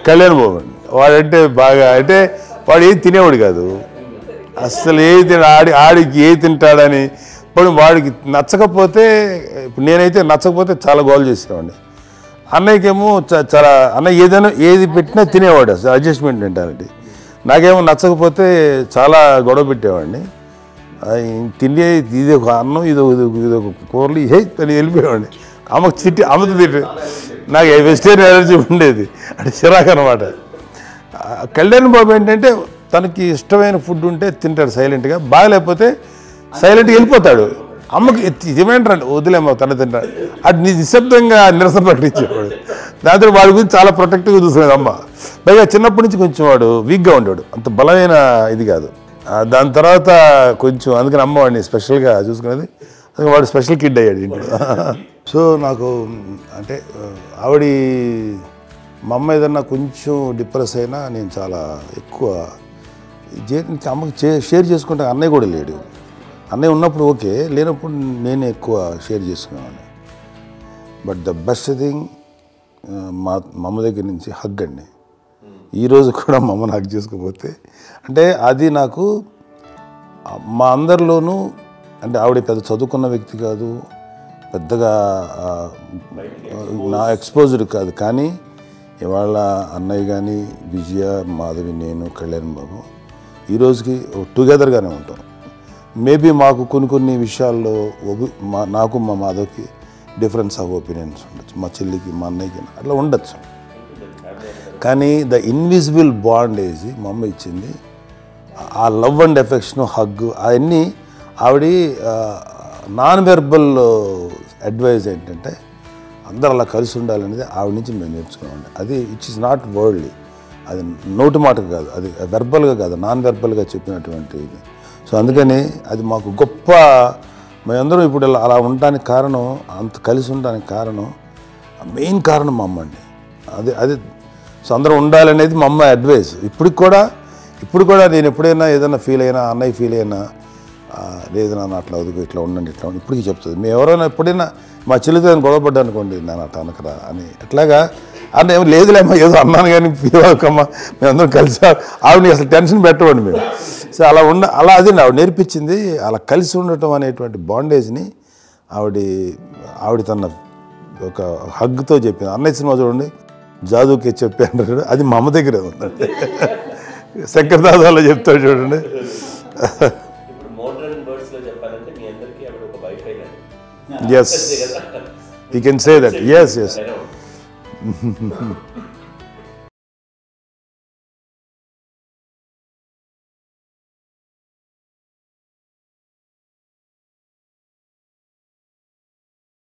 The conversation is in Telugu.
కళ్యాణ్ బాబు అండి. వాడంటే బాగా అంటే వాడు ఏది తినేవాడు కాదు అసలు. ఏది ఆడికి ఏది తింటాడని ఇప్పుడు వాడికి నచ్చకపోతే, ఇప్పుడు నేనైతే నచ్చకపోతే చాలా గోల్ చేసేవాడిని. అన్నయ్యకేమో చాలా అన్నయ్య ఏదైనా ఏది పెట్టినా తినేవాడు, అసలు అడ్జస్ట్మెంట్ మెంటాలిటీ. నాకేమో నచ్చకపోతే చాలా గొడవ పెట్టేవాడిని. తిండి ఇది ఒక అన్నం ఇదొక కూరలు అని వెళ్ళిపోయేవాడిని. అమ్మకు అమ్మతో తిట్టి నాకు వెజిటేరియన్ ఎలర్జీ ఉండేది, అంటే చిరాకు అనమాట. కళ్యాణ్ బాబు ఏంటంటే తనకి ఇష్టమైన ఫుడ్ ఉంటే తింటాడు సైలెంట్గా, బాగలేకపోతే సైలెంట్గా వెళ్ళిపోతాడు. అమ్మకి ఏమంటారంటే వదిలేమో తన తింటాడు, అది నిశ్శబ్దంగా నిరసన ప్రకటించేవాడు. దాంతో వాడి గురించి చాలా ప్రొటెక్టివ్గా చూసుకునేది అమ్మ. పైగా చిన్నప్పటి నుంచి కొంచెం వాడు వీక్గా ఉండేవాడు, అంత బలమైన ఇది కాదు. దాని తర్వాత కొంచెం అందుకని అమ్మ వాడిని స్పెషల్గా చూసుకునేది. వాడు స్పెషల్ కిడ్ అయ్యాడు ఇంట్లో. సో నాకు అంటే ఆవిడ మా అమ్మ ఏదన్నా కొంచెం డిప్రెస్ అయినా నేను చాలా ఎక్కువ అమ్మకి షేర్ చేసుకుంటే. అన్నయ్య కూడా లేడు, అన్నయ్య ఉన్నప్పుడు ఓకే, లేనప్పుడు నేనే ఎక్కువ షేర్ చేసుకునేవాడిని. బట్ ద బెస్ట్ థింగ్ మా అమ్మ దగ్గర నుంచి హగ్ అండి. ఈరోజు కూడా మా అమ్మని హగ్ చేసుకోకపోతే అంటే అది నాకు మా అందరిలోనూ, అంటే ఆవిడ పెద్ద చదువుకున్న వ్యక్తి కాదు, పెద్దగా నా ఎక్స్పోజ్డ్ కాదు, కానీ ఇవాళ అన్నయ్య కానీ విజయ, మాధవి, నేను, కళ్యాణ్ బాబు ఈరోజుకి టుగెదర్గానే ఉంటాం. మేబీ మాకు కొన్ని విషయాల్లో నాకు మా మాధవ్కి డిఫరెన్స్ ఆఫ్ ఒపీనియన్స్ ఉండొచ్చు, మా చెల్లికి మా అన్నయ్యకి అట్లా ఉండొచ్చు. కానీ ద ఇన్విజిబుల్ బాండ్ ఏజ్ మా అమ్మ ఇచ్చింది, ఆ లవ్ అండ్ ఎఫెక్షన్, హగ్, అవన్నీ ఆవిడ నాన్ వెర్బల్ అడ్వైజ్ ఏంటంటే అందరూ అలా కలిసి ఉండాలనేది ఆవిడ నుంచి మేము నేర్చుకున్నామండి. అది ఇట్స్ ఇస్ నాట్ వర్డ్లీ, అది నోటి మాటకు కాదు, అది వెర్బల్గా కాదు, నాన్ వెర్బల్గా చెప్పినటువంటి ఇది. సో అందుకని అది మాకు గొప్ప, మేమందరం ఇప్పుడు అలా ఉండడానికి కారణం, అంత కలిసి ఉండడానికి కారణం, మెయిన్ కారణం మా అమ్మ అండి. అది సో అందరూ ఉండాలనేది మా అమ్మ అడ్వైస్. ఇప్పుడు కూడా నేను ఎప్పుడైనా ఏదైనా ఫీల్ అయినా, అన్నయ్య ఫీల్ అయినా, లేదు నాన్న అట్లా వదుకు, ఇట్లా ఉండండి, ఇట్లా ఉండి ఇప్పటికీ చెప్తుంది. మేము ఎవరైనా ఎప్పుడైనా మా చెల్లితో గొడవపడ్డా అనుకోండి, నేను అట్లా అనకరా అని ఎట్లాగా అన్న ఏమో లేదులేమ్మా ఏదో అన్నాను కానీ ఫీల్ అవ్వకమ్మా, మేమందరం కలిసి ఆవిడని అసలు టెన్షన్ పెట్టవండి మేము. సో అలా అది ఆవిడ నేర్పించింది. అలా కలిసి ఉండటం అనేటువంటి బాండేజ్ని ఆవిడ తన ఒక హగ్తో చెప్పింది. అన్నయ్య సినిమా చూడండి, జాదూకి చెప్పాను, అది మా అమ్మ దగ్గరే ఉందండి. శంకర్ దాదాలో చెప్తాడు చూడండి. Yes, you can say that. Yes.